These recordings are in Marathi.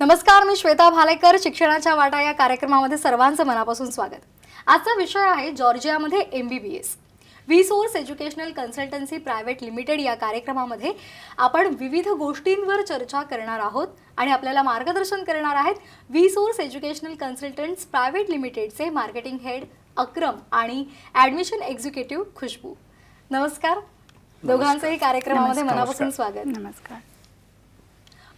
नमस्कार, मी श्वेता भालेकर. शिक्षणाच्या वाटा या कार्यक्रमामध्ये सर्वांचं मनापासून स्वागत. आजचा विषय आहे जॉर्जियामध्ये MBBS. We Source educational consultancy private limited या कार्यक्रमामध्ये आपण विविध गोष्टींवर चर्चा करणार आहोत आणि आपल्याला मार्गदर्शन करणार आहेत We Source educational consultants private लिमिटेडचे मार्केटिंग हेड अक्रम आणि ॲडमिशन एक्झिक्युटिव्ह खुशबू. नमस्कार दोघांचंही कार्यक्रमामध्ये मनापासून स्वागत. नमस्कार.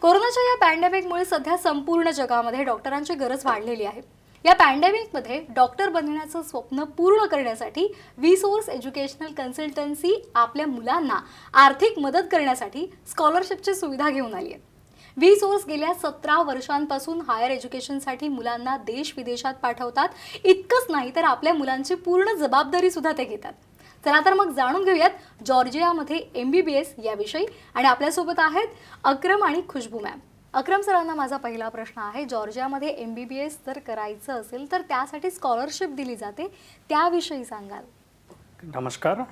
कोरोनाच्या या पॅन्डेमिकमुळे सध्या संपूर्ण जगामध्ये डॉक्टरांची गरज वाढलेली आहे. या पॅन्डेमिकमध्ये डॉक्टर बनण्याचं स्वप्न पूर्ण करण्यासाठी वी सोर्स एज्युकेशनल कन्सल्टन्सी आपल्या मुलांना आर्थिक मदत करण्यासाठी स्कॉलरशिपची सुविधा घेऊन आली आहे. वी सोर्स गेल्या 17 वर्षांपासून हायर एज्युकेशनसाठी मुलांना देश विदेशात पाठवतात. इतकंच नाही तर आपल्या मुलांची पूर्ण जबाबदारी सुद्धा ते घेतात. चला तर मग जाणून घेऊयात जॉर्जियामध्ये MBBS याविषयी. आणि आपल्यासोबत आहेत अक्रम आणि खुशबू मॅम. अक्रम सरांना माझा पहिला प्रश्न आहे, जॉर्जियामध्ये MBBS जर करायचं असेल तर त्यासाठी स्कॉलरशिप दिली जाते, त्याविषयी सांगाल? नमस्कार.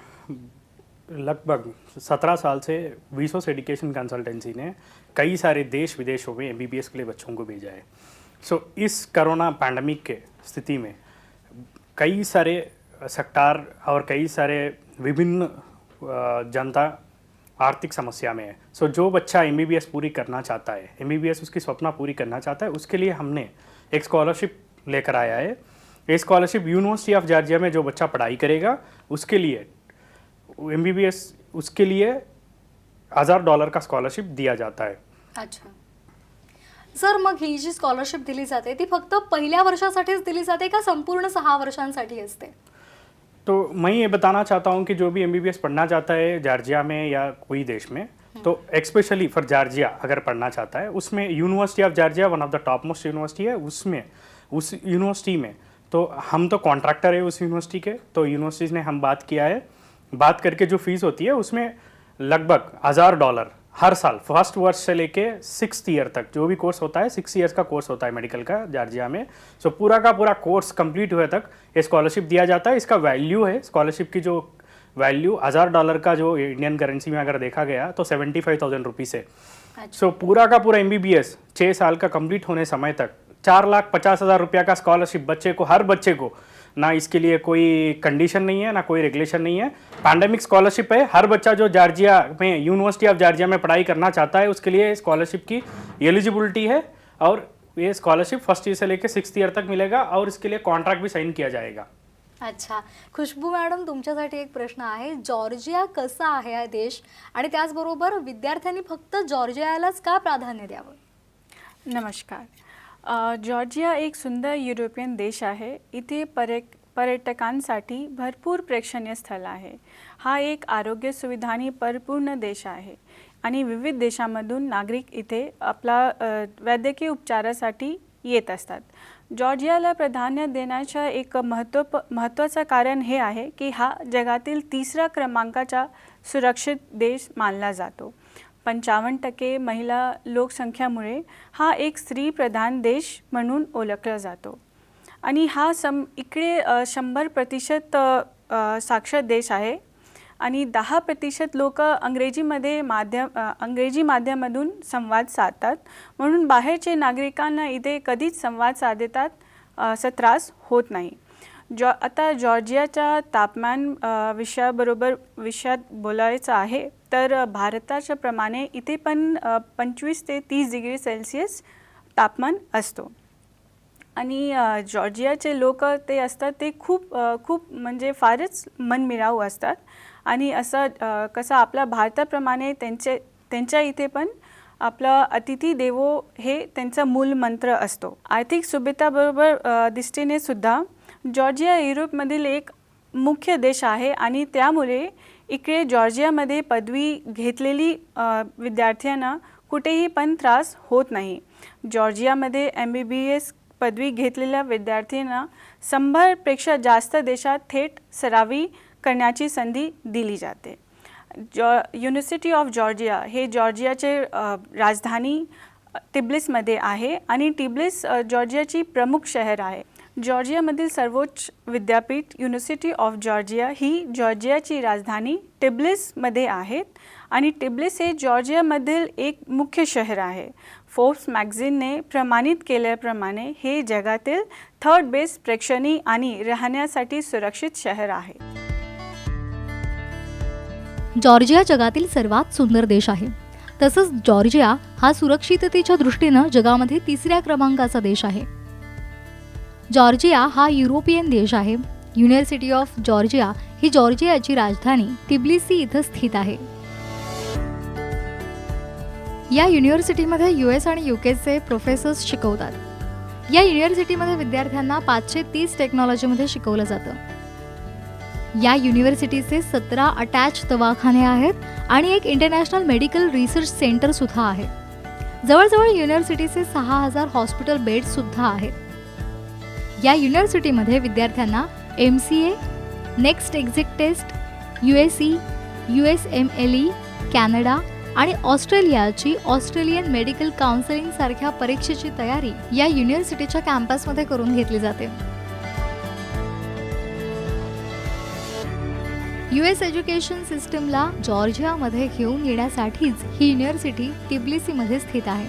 लगभग 17 साल से वी सोर्स एजुकेशन कंसल्टेंसी ने कई सारे देश विदेशों में MBBS के लिए बच्चों को भेजा है. सो इस कोरोना पैंडमिक के स्थिति में कई सारे सेक्टर और कई सारे विभिन्न जनता आर्थिक समस्या में है. सो जो बच्चा MBBS पूरी करना चाहता है, MBBS उसकी सपना पूरी करना चाहता है, उसके लिए हमने एक स्कॉलरशिप लेकर आया है. ये स्कॉलरशिप यूनिवर्सिटी ऑफ जॉर्जिया में जो बच्चा पढ़ाई करेगा उसके लिए MBBS उसके लिए $1000 का स्कॉलरशिप दिया जाता है. अच्छा सर, मग ही जी स्कॉलरशिप दिली जाते ती फक्त पहिल्या वर्षासाठीच दिली जाते का संपूर्ण 6 वर्षांसाठी असते? तो मैं ये बताना चाहता हूँ कि जो भी MBBS पढ़ना चाहता है जॉर्जिया में या कोई देश में, तो एक्सपेशली फॉर जॉर्जिया अगर पढ़ना चाहता है, उसमें university of Georgia one of the top most university है. उसमें उस यूनिवर्सिटी में तो हम तो कॉन्ट्रैक्टर है उस यूनिवर्सिटी के, तो यूनिवर्सिटीज़ ने हम बात किया है. बात करके जो फीस होती है उसमें लगभग $1000 हर साल फर्स्ट वर्ष से लेके 6th ईयर तक जो भी कोर्स होता है, 6 ईयर्स का कोर्स होता है मेडिकल का जॉर्जिया में. सो पूरा का पूरा कोर्स कंप्लीट हुए तक ये स्कॉलरशिप दिया जाता है. इसका वैल्यू है, स्कॉलरशिप की जो वैल्यू $1000 का जो इंडियन करेंसी में अगर देखा गया तो 75,000 रुपीज़ है. सो पूरा का पूरा MBBS 6 साल का कंप्लीट होने समय तक 4,50,000 रुपया का स्कॉलरशिप बच्चे को, हर बच्चे को. ना इसके लिए कोई कंडीशन नहीं है, ना कोई रेगुलेशन नहीं है. पैंडेमिक स्कॉलरशिप है. हर बच्चा जो जॉर्जिया में यूनिवर्सिटी ऑफ जॉर्जिया में पढ़ाई करना चाहता है उसके लिए स्कॉलरशिप की एलिजिबिलिटी है. और ये स्कॉलरशिप फर्स्ट ईयर से लेकर 6th ईयर तक मिलेगा और इसके लिए कॉन्ट्रैक्ट भी साइन किया जाएगा. अच्छा खुशबू मॅडम, तुमच्यासाठी एक प्रश्न आहे. जॉर्जिया कसा आहे हा देश आणि त्याचबरोबर विद्यार्थ्यांनी फक्त जॉर्जियालाच का प्राधान्य द्यावं? नमस्कार. जॉर्जिया एक सुंदर युरोपियन देश आहे. इथे पर्यटकांसाठी भरपूर प्रेक्षणीय स्थळ आहे. हा एक आरोग्य सुविधांनी परिपूर्ण देश आहे आणि विविध देशांमधून नागरिक इथे आपला वैद्यकीय उपचारासाठी येत असतात. जॉर्जियाला प्राधान्य देण्याचं एक महत्त्वाचं कारण हे आहे की हा जगातील 3रा क्रमांकाचा सुरक्षित देश मानला जातो. 55% महिला लोकसंख्येमुळे हा एक स्त्रीप्रधान देश म्हणून ओळखला जातो आणि हा इकडे 100% साक्षर देश आहे आणि 10% लोक अंग्रेजी माध्यमातून संवाद साधतात. म्हणून बाहेरचे नागरिकांना इथे कधीच संवाद साधतात त्रास होत नाही. आता जॉर्जियाच्या तापमान विषयात बोलायचं आहे तर भारताच्या प्रमाणे इथे पण 25 ते 30 डिग्री सेल्सिअस तापमान असतो आणि जॉर्जियाचे लोक ते असतात ते खूप म्हणजे फारच मनमिळाऊ असतात आणि असं कसं आपल्या भारताप्रमाणे त्यांच्या इथे पण आपलं अतिथी देवो हे त्यांचा मूल मंत्र असतो. आर्थिक सुविधाबरोबर दृष्टीने सुद्धा जॉर्जिया युरोपमधील एक मुख्य देश आहे आणि त्यामुळे इकडे जॉर्जियामध्ये पदवी घेतलेली विद्यार्थ्यांना कुठेही पण त्रास होत नाही. जॉर्जियामध्ये MBBS पदवी घेतलेल्या विद्यार्थ्यांना 100पेक्षा जास्त देशात थेट सरावी करण्याची संधी दिली जाते. युनिव्हर्सिटी ऑफ जॉर्जिया हे जॉर्जियाचे राजधानी टिब्लिसमध्ये आहे आणि टिब्लिस जॉर्जियाची प्रमुख शहर आहे. जॉर्जियामधील सर्वोच्च विद्यापीठ युनिव्हर्सिटी ऑफ जॉर्जिया ही जॉर्जियाची राजधानी टिब्लिसमध्ये आहेत आणि टिब्लिस हे जॉर्जियामधील एक मुख्य शहर आहे. फोर्ब्स मॅगझिनने प्रमाणित केल्याप्रमाणे हे जगातील 3rd बेस्ट प्रेक्षणीय आणि राहण्यासाठी सुरक्षित शहर आहे. जॉर्जिया जगातील सर्वात सुंदर देश आहे. तसंच जॉर्जिया हा सुरक्षिततेच्या दृष्टीनं जगामध्ये 3ऱ्या क्रमांकाचा देश आहे. जॉर्जिया हा युरोपियन देश आहे. युनिव्हर्सिटी ऑफ जॉर्जिया ही जॉर्जियाची राजधानी टिब्लिसी इथं स्थित आहे. या युनिव्हर्सिटीमध्ये US आणि UKचे प्रोफेसर्स शिकवतात. या युनिव्हर्सिटीमध्ये विद्यार्थ्यांना 530 टेक्नॉलॉजीमध्ये शिकवलं जातं. या युनिव्हर्सिटीचे 17 अटॅच दवाखाने आहेत आणि एक इंटरनॅशनल मेडिकल रिसर्च सेंटर सुद्धा आहे. जवळजवळ युनिव्हर्सिटीचे 6000 हॉस्पिटल बेड्स सुद्धा आहेत. या युनिव्हर्सिटीमध्ये विद्यार्थ्यांना MCA, next exit test, USE, USMLE, Canada आणि ऑस्ट्रेलियाची ऑस्ट्रेलियन मेडिकल काउन्सिलिंग सारख्या परीक्षेची तयारी या युनिव्हर्सिटीच्या कॅम्पसमध्ये करून घेतली जाते. US एज्युकेशन सिस्टमला जॉर्जियामध्ये घेऊन येण्यासाठीच ही युनिव्हर्सिटी टिब्लिसीमध्ये स्थित आहे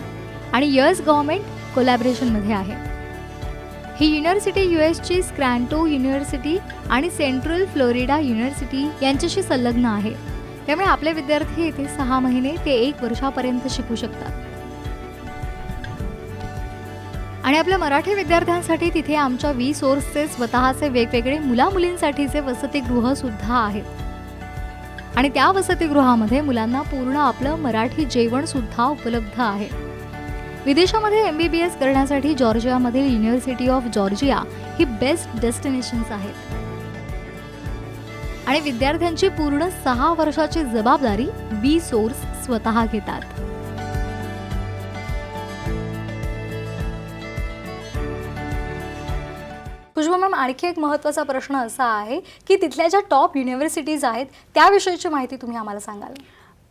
आणि US गव्हर्नमेंट कोलॅबरेशनमध्ये आहे. ही युनिव्हर्सिटी USची स्क्रॅन्टो युनिव्हर्सिटी आणि सेंट्रल फ्लोरिडा युनिव्हर्सिटी यांच्याशी संलग्न आहे. त्यामुळे आपले विद्यार्थी येथे 6 महिने ते 1 वर्षापर्यंत शिकू शकतात. आणि आपल्या मराठी विद्यार्थ्यांसाठी तिथे आमच्या V-Sourceचे स्वतःचे वेगवेगळे मुलामुलींसाठीचे वसतिगृह सुद्धा आहेत आणि त्या वसतिगृहामध्ये मुलांना पूर्ण आपलं मराठी जेवण सुद्धा उपलब्ध आहे. विदेशामध्ये MBBS करण्यासाठी जॉर्जियामधील युनिव्हर्सिटी ऑफ जॉर्जिया ही बेस्ट डेस्टिनेशन्स आहेत आणि विद्यार्थ्यांची पूर्ण 6 वर्षाची जबाबदारी V-Source स्वतः घेतात. पुष्पा मॅम, आणखी एक महत्त्वाचा प्रश्न असा आहे की तिथल्या ज्या टॉप युनिव्हर्सिटीज आहेत त्याविषयीची माहिती तुम्ही आम्हाला सांगाल?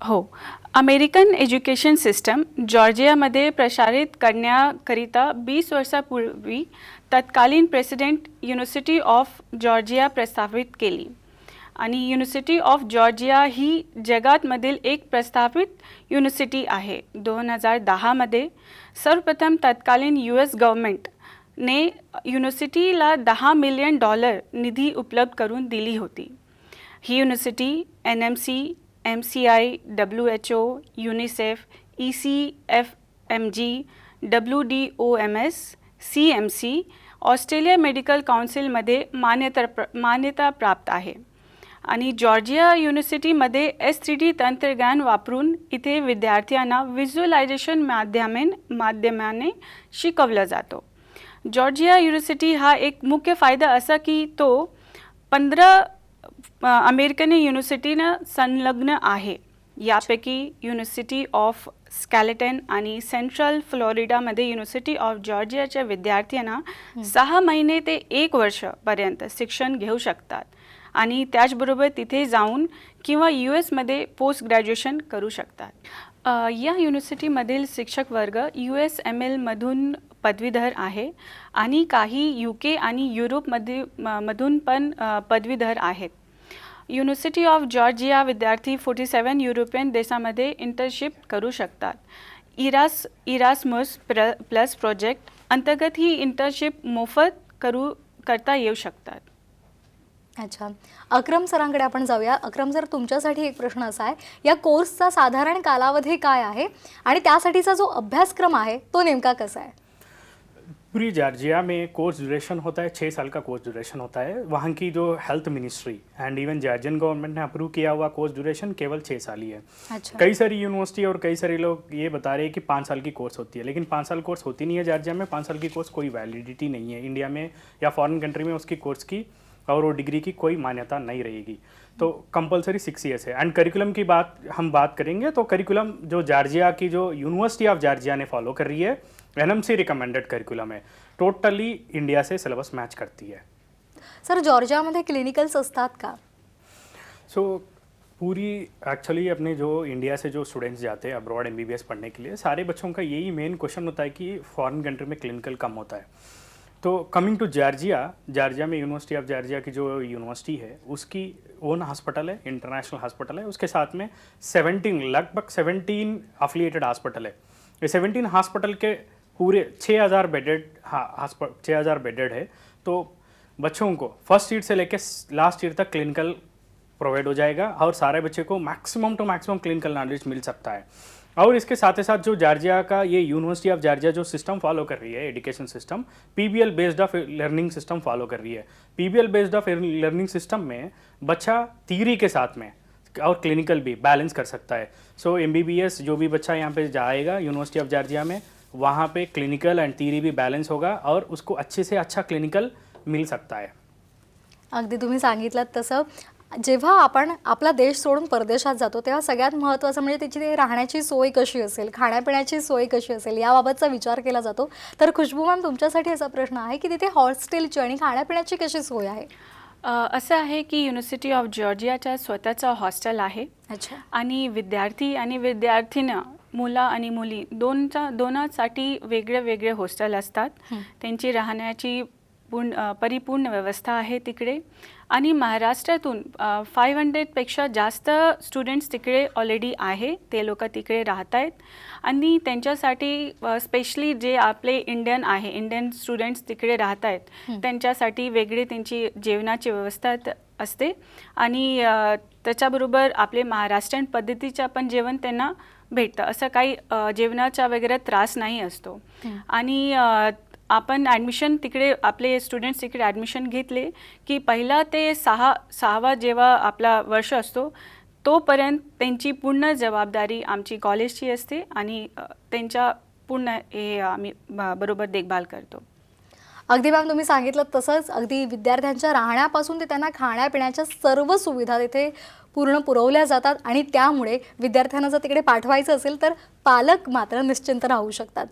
हो, अमेरिकन एज्युकेशन सिस्टम जॉर्जियामध्ये प्रसारित करण्याकरिता 20 वर्षापूर्वी तत्कालीन प्रेसिडेंट युनिव्हर्सिटी ऑफ जॉर्जिया प्रस्थापित केली आणि युनिव्हर्सिटी ऑफ जॉर्जिया ही जगातमधील एक प्रस्थापित युनिव्हर्सिटी आहे. 2010मध्ये सर्वप्रथम तत्कालीन US गव्हर्नमेंटने युनिव्हर्सिटीला $10 मिलियन निधी उपलब्ध करून दिली होती. ही university NMC, MCI, WHO, UNICEF, ECFMG, WDOMS, CMC, Australia medical काउन्सिलमध्ये मान्यता प्राप्त आहे आणि जॉर्जिया युनिव्हर्सिटीमध्ये S3D तंत्रज्ञान वापरून इथे विद्यार्थ्यांना व्हिज्युअलायझेशन माध्यमाने शिकवलं जातो. जॉर्जिया युनिव्हर्सिटी हा एक मुख्य फायदा असा की तो 15 अमेरिकन युनिव्हर्सिटीनं संलग्न आहे. यापैकी युनिव्हर्सिटी ऑफ स्कॅलेटन आणि सेंट्रल फ्लोरिडामध्ये युनिव्हर्सिटी ऑफ जॉर्जियाच्या विद्यार्थ्यांना 6 महिने ते 1 वर्षपर्यंत शिक्षण घेऊ शकतात आणि त्याचबरोबर तिथे जाऊन किंवा US मध्ये पोस्ट ग्रॅज्युएशन करू शकतात. या युनिव्हर्सिटीमधील शिक्षक वर्ग USML पदवीधर आहे आणि काही UK आणि युरोपमधून पण पदवीधर आहेत. युनिव्हर्सिटी ऑफ जॉर्जिया विद्यार्थी 47 युरोपियन देशामध्ये इंटर्नशिप करू शकतात. इरास्मस प्लस प्रोजेक्ट अंतर्गत ही इंटर्नशिप मोफत करता येऊ शकतात. अच्छा, अक्रम सरांकडे आपण जाऊया. अक्रम सर, तुमच्यासाठी एक प्रश्न असा आहे, या कोर्सचा साधारण कालावधी काय आहे आणि त्यासाठीचा जो अभ्यासक्रम आहे तो नेमका कसा आहे? पूरी जॉर्जिया में कोर्स ड्यूरेशन होता है, 6 साल का कोर्स ड्यूरेशन होता है. वहाँ की जो health ministry end even Georgian government ने अप्रूव किया हुआ कोर्स ड्यूरेशन केवल 6 साल ही है. अच्छा. कई सारी यूनिवर्सिटी और कई सारे लोग ये बता रहे हैं कि 5 साल की कोर्स होती है, लेकिन 5 साल कोर्स होती नहीं है जॉर्जिया में. 5 साल की कोर्स कोई वैलिडिटी नहीं है. इंडिया में या फॉरेन कंट्री में उसकी कोर्स की और वो डिग्री की कोई मान्यता नहीं रहेगी. तो कंपलसरी 6 ईयर्स है. एंड करिकुलम की हम बात करेंगे तो करिकुलम जो जॉर्जिया की जो यूनिवर्सिटी ऑफ जॉर्जिया ने फॉलो कर रही है, NMC रिकमेंडेड करिकुलम है. टोटली इंडिया से सिलेबस मैच करती है. सर, जॉर्जियामध्ये क्लिनिकल्स असतात का? सो पूरी एक्चुअली अपने जो इंडिया से जो स्टूडेंट्स जाते हैं अब्रॉड MBBS पढ़ने के लिए, सारे बच्चों का यही मेन क्वेश्चन होता है कि फॉरेन कंट्री में क्लिनिकल कम होता है. तो कमिंग टू जार्जिया में यूनिवर्सिटी ऑफ जार्जिया की जो यूनिवर्सिटी है उसकी ओन हॉस्पिटल है, इंटरनेशनल हॉस्पिटल है। उसके साथ में 17 लगभग 17 अफिलिएटेड हॉस्पिटल है। ये 17 हॉस्पिटल के पूरे 6000 बेडेड 6000 बेडेड है। तो बच्चों को फर्स्ट ईयर से लेकर लास्ट ईयर तक क्लिनिकल प्रोवाइड हो जाएगा और सारे बच्चे को maximum to maximum clinical knowledge मिल सकता है। और इसके साथ ही साथ जो जार्जिया का ये यूनिवर्सिटी ऑफ जार्जिया जो सिस्टम फॉलो कर रही है, education system PBL based of learning system follow कर रही है। PBL based of learning system में बच्चा थियरी के साथ में और क्लिनिकल भी बैलेंस कर सकता है। सो एमबीबीएस जो भी बच्चा यहाँ पे जाएगा यूनिवर्सिटी ऑफ जार्जिया में, वहाँ पे क्लिनिकल एंड थियरी भी बैलेंस होगा और उसको अच्छे से अच्छा क्लिनिकल मिल सकता है। अगदी तुम्ही सांगितलं तसं जेव्हा आपण आपला देश सोडून परदेशात जातो तेव्हा सगळ्यात महत्त्वाचं म्हणजे त्याची ते राहण्याची सोय कशी असेल, खाण्यापिण्याची सोय कशी असेल याबाबतचा विचार केला जातो। तर खुशबू मॅम तुमच्यासाठी असा प्रश्न आहे की तिथे हॉस्टेलची आणि खाण्यापिण्याची कशी सोय आहे? असं आहे की युनिव्हर्सिटी ऑफ जॉर्जियाच्या स्वतःचं हॉस्टेल आहे अच्छा, आणि विद्यार्थी आणि विद्यार्थिनी मुलं आणि मुली दोनासाठी वेगळे वेगळे हॉस्टेल असतात। त्यांची राहण्याची परिपूर्ण व्यवस्था आहे तिकडे आणि महाराष्ट्रातून 500पेक्षा जास्त स्टुडंट्स तिकडे ऑलरेडी आहे, ते लोक तिकडे राहत आहेत आणि त्यांच्यासाठी स्पेशली जे आपले इंडियन स्टुडंट्स तिकडे राहत आहेत त्यांच्यासाठी वेगळी त्यांची जेवणाची व्यवस्था असते आणि त्याच्याबरोबर आपले महाराष्ट्रीयन पद्धतीचं पण जेवण त्यांना भेटतं। असं काही जेवणाचा वगैरे त्रास नाही असतो आणि आपण ॲडमिशन तिकडे आपले स्टुडंट्स तिकडे ॲडमिशन घेतले की पहिला ते सहावा जेव्हा आपला वर्ष असतो तोपर्यंत त्यांची पूर्ण जबाबदारी आमची कॉलेजची असते आणि त्यांच्या पूर्ण हे आम्ही बरोबर देखभाल करतो। अगदी मॅम तुम्ही सांगितलं तसंच अगदी विद्यार्थ्यांच्या राहण्यापासून ते त्यांना खाण्यापिण्याच्या सर्व सुविधा तिथे पूर्ण पुरवल्या जातात आणि त्यामुळे विद्यार्थ्यांना जर तिकडे पाठवायचं असेल तर पालक मात्र निश्चिंत राहू शकतात।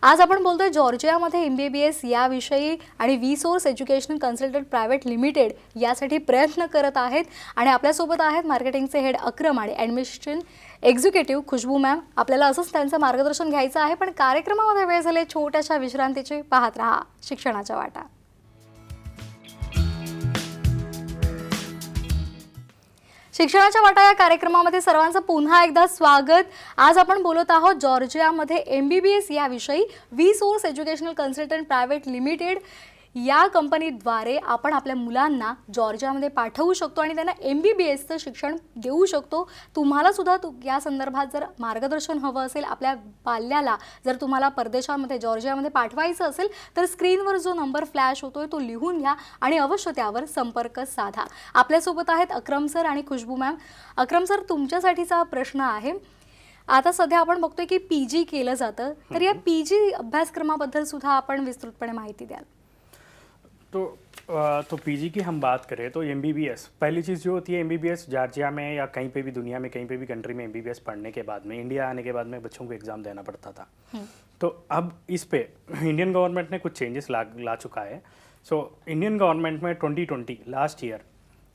आज आपण बोलतोय जॉर्जियामध्ये MBBS याविषयी आणि व्हीसोर्स एज्युकेशनल कन्सल्टंट प्रायव्हेट लिमिटेड यासाठी प्रयत्न करत आहेत आणि आपल्यासोबत आहेत मार्केटिंगचे हेड अक्रम आणि ॲडमिनिस्ट्रेशन एक्झिक्युटिव्ह खुशबू मॅम। आपल्याला असंच त्यांचं मार्गदर्शन घ्यायचं आहे, पण कार्यक्रमामध्ये वेळ झाले छोट्याशा विश्रांतीची। पाहत रहा शिक्षणाचा वाटा। शिक्षणाच्या वाटा या कार्यक्रमामध्ये सर्वांचं पुन्हा एकदा स्वागत। आज आपण बोलत आहोत जॉर्जियामध्ये MBBS याविषयी व्हीसोर्स एज्युकेशनल कन्सल्टंट प्रायव्हेट लिमिटेड या कंपनीद्वारे आपण आपल्या मुलांना जॉर्जियामध्ये पाठवू शकतो आणि त्यांना MBBSचं शिक्षण देऊ शकतो। तुम्हाला सुद्धा या संदर्भात जर मार्गदर्शन हवं असेल, आपल्या पाल्याला जर तुम्हाला परदेशामध्ये जॉर्जियामध्ये पाठवायचं असेल तर स्क्रीनवर जो नंबर फ्लॅश होतोय तो लिहून घ्या आणि अवश्य त्यावर संपर्क साधा। आपल्यासोबत आहेत अक्रम सर आणि खुशबू मॅम। अक्रम सर तुमच्यासाठीचा प्रश्न आहे, आता सध्या आपण बघतोय की PG केलं जातं, तर या PG अभ्यासक्रमाबद्दल सुद्धा आपण विस्तृतपणे माहिती द्याल? तो पीजी की हम बात करें तो MBBS पहली चीज़ जो होती है, MBBS जार्जिया में या कहीं पे भी दुनिया में कहीं पे भी कंट्री में MBBS पढ़ने के बाद में इंडिया आने के बाद में बच्चों को एग्ज़ाम देना पड़ता था। तो अब इस पे इंडियन गवर्नमेंट ने कुछ चेंजेस ला चुका है। सो इंडियन गवर्नमेंट में 2020 लास्ट ईयर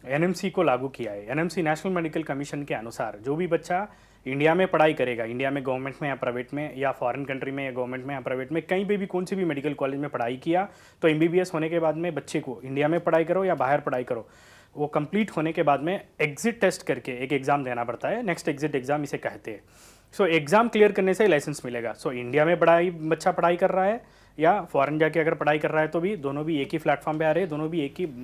NMC को लागू किया है। NMC नेशनल मेडिकल कमीशन के अनुसार जो भी बच्चा इंडिया में पढ़ाई करेगा, इंडिया में गवर्नमेंट में या प्राइवेट में या फॉरेन कंट्री में या गवर्नमेंट में या प्राइवेट में कहीं पे भी कौन सी भी मेडिकल कॉलेज में पढ़ाई किया, तो MBBS होने के बाद में बच्चे को इंडिया में पढ़ाई करो या बाहर पढ़ाई करो, वो कंप्लीट होने के बाद में एग्जिट टेस्ट करके एक एग्ज़ाम देना पड़ता है। नेक्स्ट एग्जिट एग्ज़ाम इसे कहते हैं। सो एग्ज़ाम क्लियर करने से लाइसेंस मिलेगा। सो इंडिया में बच्चा पढ़ाई कर रहा है या फॉरेन जाके अगर पढ़ाई कर रहा है तो भी दोनों भी एक ही प्लेटफॉर्म पे आ रहे हैं,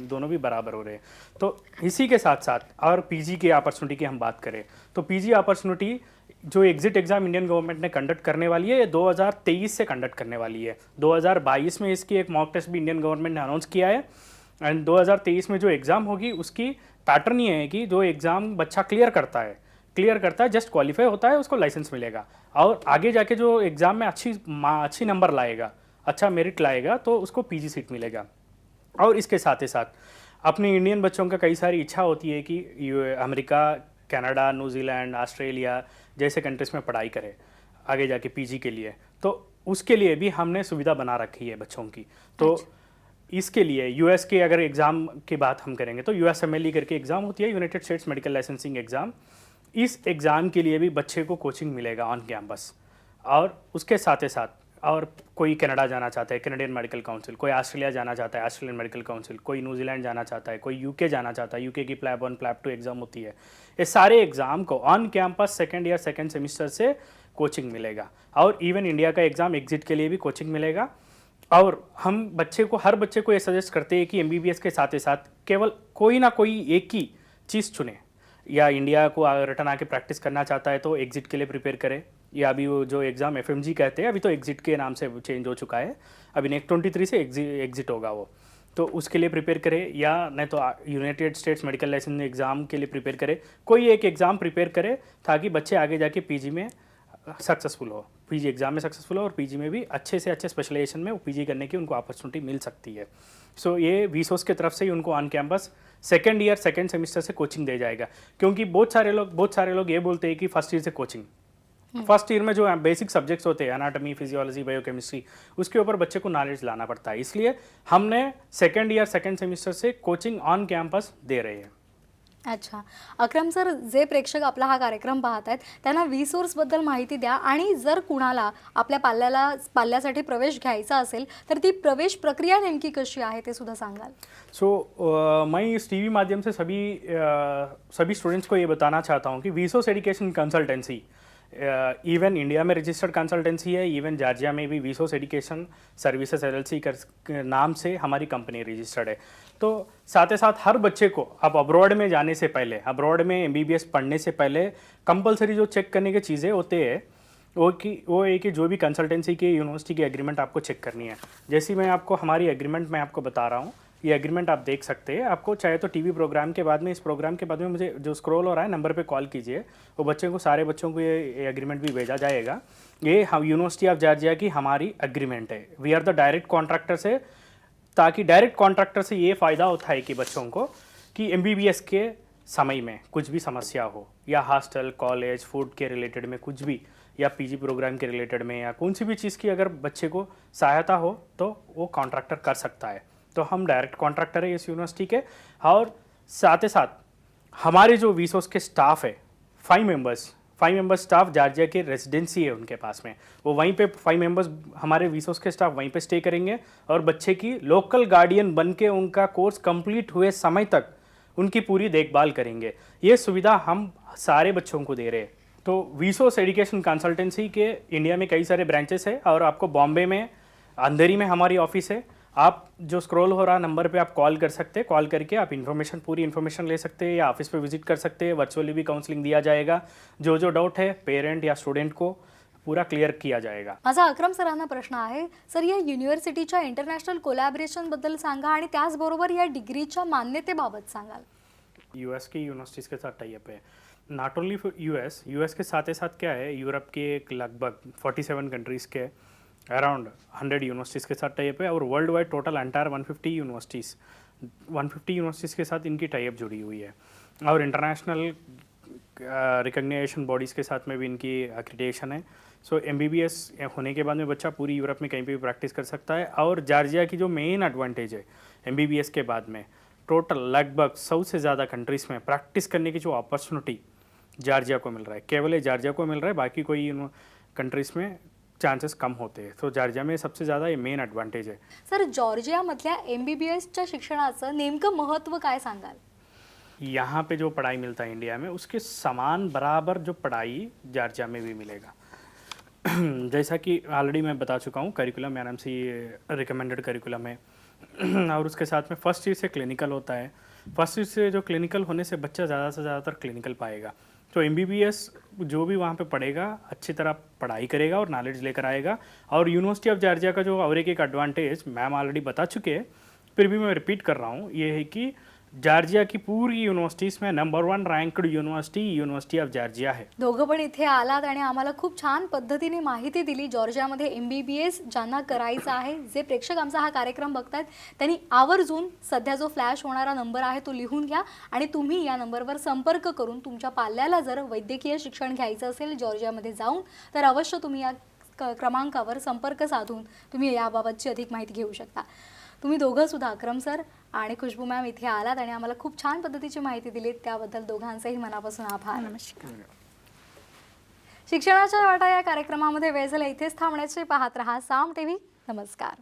दोनों भी बराबर हो रहे हैं। तो इसी के साथ साथ और PG की अपॉर्चुनिटी की हम बात करें तो PG अपॉर्चुनिटी जो एग्जिट एग्ज़ाम इंडियन गवर्नमेंट ने कंडक्ट करने वाली है, ये 2023 से कंडक्ट करने वाली है। 2022 में इसकी एक मॉक टेस्ट भी इंडियन गवर्नमेंट ने अनाउंस किया है एंड 2023 में जो एग्ज़ाम होगी उसकी पैटर्न ये है कि जो एग्ज़ाम बच्चा क्लियर करता है, जस्ट क्वालिफाई होता है, उसको लाइसेंस मिलेगा और आगे जाके जो एग्ज़ाम में अच्छी नंबर लाएगा, अच्छा मेरिट लाएगा तो उसको PG सीट मिलेगा। और इसके साथ ही साथ अपने इंडियन बच्चों का कई सारी इच्छा होती है कि अमेरिका, कनाडा, न्यूजीलैंड, ऑस्ट्रेलिया जैसे कंट्रीज़ में पढ़ाई करे आगे जाके PG के लिए, तो उसके लिए भी हमने सुविधा बना रखी है बच्चों की। तो इसके लिए US के अगर एग्ज़ाम की बात हम करेंगे तो USMLE करके एग्ज़ाम होती है, United States medical licensing exam. इस एग्ज़ाम के लिए भी बच्चे को कोचिंग मिलेगा ऑन कैंपस और उसके साथ ही साथ और कोई कनाडा जाना चाहता है, कैनेडियन मेडिकल काउंसिल, कोई ऑस्ट्रेलिया जाना चाहता है, ऑस्ट्रेलियन मेडिकल काउंसिल, कोई न्यूजीलैंड जाना चाहता है, कोई यूके जाना चाहता है, यूके की प्लैब 1 प्लैब 2 एग्ज़ाम होती है। ये सारे एग्ज़ाम को on campus second year second semester से कोचिंग मिलेगा, और इवन इंडिया का एग्ज़ाम एग्जिट के लिए भी कोचिंग मिलेगा। और हम हर बच्चे को ये सजेस्ट करते हैं कि एमबीबीएस के साथ ही साथ केवल कोई ना कोई एक ही चीज़ चुने, या इंडिया को रिटर्न आके प्रैक्टिस करना चाहता है तो एग्जिट के लिए प्रिपेयर करे, या अभी वो जो एग्ज़ाम एफएमजी कहते हैं, अभी तो एग्जिट के नाम से चेंज हो चुका है, अभी नेक्स्ट 23 से एग्जिट होगा वो, तो उसके लिए प्रिपेयर करे, या नहीं तो United States medical license exam के लिए प्रिपेयर करे। कोई एक एग्ज़ाम प्रिपेयर करे ताकि बच्चे आगे जाके पीजी में सक्सेसफुल हो, पीजी एग्ज़ाम में सक्सेसफुल हो, और पीजी में भी अच्छे से अच्छे स्पेशलाइजेशन में वो पीजी करने की उनको अपॉर्चुनिटी मिल सकती है। सो ये वीसोस की तरफ से ही उनको on campus second year second semester से कोचिंग दे जाएगा। क्योंकि बहुत सारे लोग ये बोलते हैं कि फर्स्ट ईयर से कोचिंग, फर्स्ट ईयर में जो बेसिक सब्जेक्ट्स होते हैं एनाटॉमी, फिजियोलॉजी, बायोकेमिस्ट्री, उसके ऊपर बच्चे को नॉलेज लाना पड़ता है, इसलिए हमने सेकेंड ईयर सेकेंड सेमिस्टर से कोचिंग ऑन कैंपस दे रहे हैं। अच्छा, अक्रम सर, जे प्रेक्षक आपला हा कार्यक्रम पाहत आहेत त्यांना बद्दल माहिती द्या, आणि जर कुणाला आपल्या पाल्यासाठी प्रवेश घ्यायचा असेल तर ती प्रवेश प्रक्रिया नेमकी कशी आहे ते सुद्धा सांगाल? मैं इस टीवी माध्यम से सभी स्टूडेंट्स को ये बताना चाहता हूँ कि वीसोस एजुकेशन कंसल्टेंसी इवन इंडिया में रजिस्टर्ड कंसल्टेंसी है, इवन जॉर्जिया में भी वीसोस एजुकेशन सर्विसेज एलएलसी के नाम से हमारी कंपनी रजिस्टर्ड है। तो साथ ही साथ हर बच्चे को अब अब्रॉड में जाने से पहले, अब्रॉड में एमबीबीएस पढ़ने से पहले कंपलसरी जो चेक करने की चीज़ें होते हैं वो है कि जो भी कंसल्टेंसी की यूनिवर्सिटी की एग्रीमेंट आपको चेक करनी है। जैसी मैं आपको हमारी एग्रीमेंट में आपको बता रहा हूँ, ये एग्रीमेंट आप देख सकते हैं। आपको चाहे तो टीवी प्रोग्राम के बाद में, इस प्रोग्राम के बाद में मुझे जो स्क्रॉल हो रहा है नंबर पे कॉल कीजिए, वो सारे बच्चों को ये एग्रीमेंट भी भेजा जाएगा। ये हम यूनिवर्सिटी ऑफ जॉर्जिया की हमारी एग्रीमेंट है, we are the direct contractor से, ताकि डायरेक्ट कॉन्ट्रैक्टर से ये फ़ायदा होता है कि बच्चों को कि एमबीबीएस के समय में कुछ भी समस्या हो, या हॉस्टल, कॉलेज, फूड के रिलेटेड में कुछ भी, या पीजी प्रोग्राम के रिलेटेड में, या कौन सी भी चीज़ की अगर बच्चे को सहायता हो तो वो कॉन्ट्रैक्टर कर सकता है। तो हम डायरेक्ट कॉन्ट्रैक्टर है इस यूनिवर्सिटी के। और साथ ही साथ हमारे जो वीसोस के स्टाफ है 5 मेंबर्स स्टाफ जॉर्जिया के रेजिडेंसी है उनके पास में, वो वहीं पे 5 मेंबर्स हमारे वीसोस के स्टाफ वहीं पे स्टे करेंगे, और बच्चे की लोकल गार्डियन बन के उनका कोर्स कंप्लीट हुए समय तक उनकी पूरी देखभाल करेंगे। ये सुविधा हम सारे बच्चों को दे रहे हैं। तो वीसोस एजुकेशन कंसल्टेंसी के इंडिया में कई सारे ब्रांचेस है, और आपको बॉम्बे में अंधेरी में हमारी ऑफिस है। आप जो स्क्रॉल हो रहा नंबर पे आप कॉल कर सकते हैं, कॉल करके आप पूरी इन्फॉर्मेशन ले सकते हैं, या ऑफिस पे विजिट कर सकते हैं। वर्चुअली भी काउंसलिंग दिया जाएगा, जो डाउट है पेरेंट या स्टुडंट को पूरा क्लियर किया जाएगा। माझा अक्रम सरांना प्रश्न आहे, सर या युनिव्हर्सिटीच्या इंटरनॅशनल कोलॅबोरेशन बद्दल सांगा, आणि त्याचबरोबर या डिग्रीच्या मान्यतेबाबत सांगाल? यूएस की यूनिवर्सिटीज़ के साथ टाई अप है, नॉट ओनली फॉर यूएस के साथ ही साथ क्या है, यूरोप के एक लगभग 47 कंट्रीज़ के अराउंड 100 यूनिवर्सिटीज़ के साथ टाई अप है, और world wide total entire 150 universities के साथ इनकी टाई अप जुड़ी हुई है। और इंटरनेशनल रिकग्निशन बॉडीज़ के साथ में भी इनकी एक्रेडिटेशन है। सो एमबीबीएस होने के बाद में बच्चा पूरी यूरोप में कहीं पे भी प्रैक्टिस कर सकता है। और जॉर्जिया की जो मेन एडवांटेज है एमबीबीएस के बाद में, टोटल लगभग 100 से ज़्यादा कंट्रीज़ में प्रैक्टिस करने की जो अपॉर्चुनिटी जॉर्जिया को मिल रहा है, केवल ये जॉर्जिया को मिल रहा है, बाकी कोई कंट्रीज़ में चान्सेस कम होते हैं। तो जॉर्जिया में सबसे ज़्यादा ये मेन एडवांटेज है। सर, जॉर्जियामधल्या एमबीबीएसच्या शिक्षणाचं नेमकं महत्त्व काय सांगाल? यहाँ पे जो पढ़ाई मिलता है इंडिया में, उसके समान बराबर जो पढ़ाई जॉर्जिया में भी मिलेगा। जैसा कि ऑलरेडी मैं बता चुका हूँ, करिकुलम एनएमसी रिकमेंडेड करिकुलम है, और उसके साथ में फर्स्ट ईयर से क्लिनिकल होता है। फर्स्ट ईयर से जो क्लिनिकल होने से बच्चा ज़्यादा से ज़्यादातर क्लिनिकल पाएगा। तो एमबीबीएस जो भी वहाँ पे पढ़ेगा अच्छी तरह पढ़ाई करेगा और नॉलेज लेकर आएगा। और यूनिवर्सिटी ऑफ जॉर्जिया का जो और एक एडवांटेज मैम ऑलरेडी बता चुके हैं, फिर भी मैं रिपीट कर रहा हूँ, ये है कि जॉर्जिया की पूरी यूनिवर्सिटीज़ में नंबर 1 रँक्ड यूनिवर्सिटी ऑफ जॉर्जिया है। दोघं पण इथे आलात आणि आम्हाला खूप छान पद्धतीने माहिती दिली जॉर्जियामध्ये एमबीबीएस ज्यांना करायचं आहे। जे प्रेक्षक आमचा हा कार्यक्रम बघतात त्यांनी आवर्जून सध्या जो फ्लॅश होणारा नंबर आहे तो लिहून घ्या, आणि तुम्ही या नंबरवर संपर्क करून तुमच्या पाल्याला जर वैद्यकीय शिक्षण घ्यायचं असेल जॉर्जियामध्ये जाऊन, तर अवश्य तुम्ही या क्रमांकावर संपर्क साधून तुम्ही याबाबतची अधिक माहिती घेऊ शकता। तुम्ही दोघं सुद्धा, अक्रम सर आणि खुशबू मॅम, इथे आलात आणि आम्हाला खूप छान पद्धतीची माहिती दिली, त्याबद्दल दोघांचेही मनापासून आभार। नमस्कार। शिक्षणाच्या वाटा या कार्यक्रमामध्ये वेळ झाला इथेच थांबण्याचे. पाहत रहा साम टीव्ही. नमस्कार.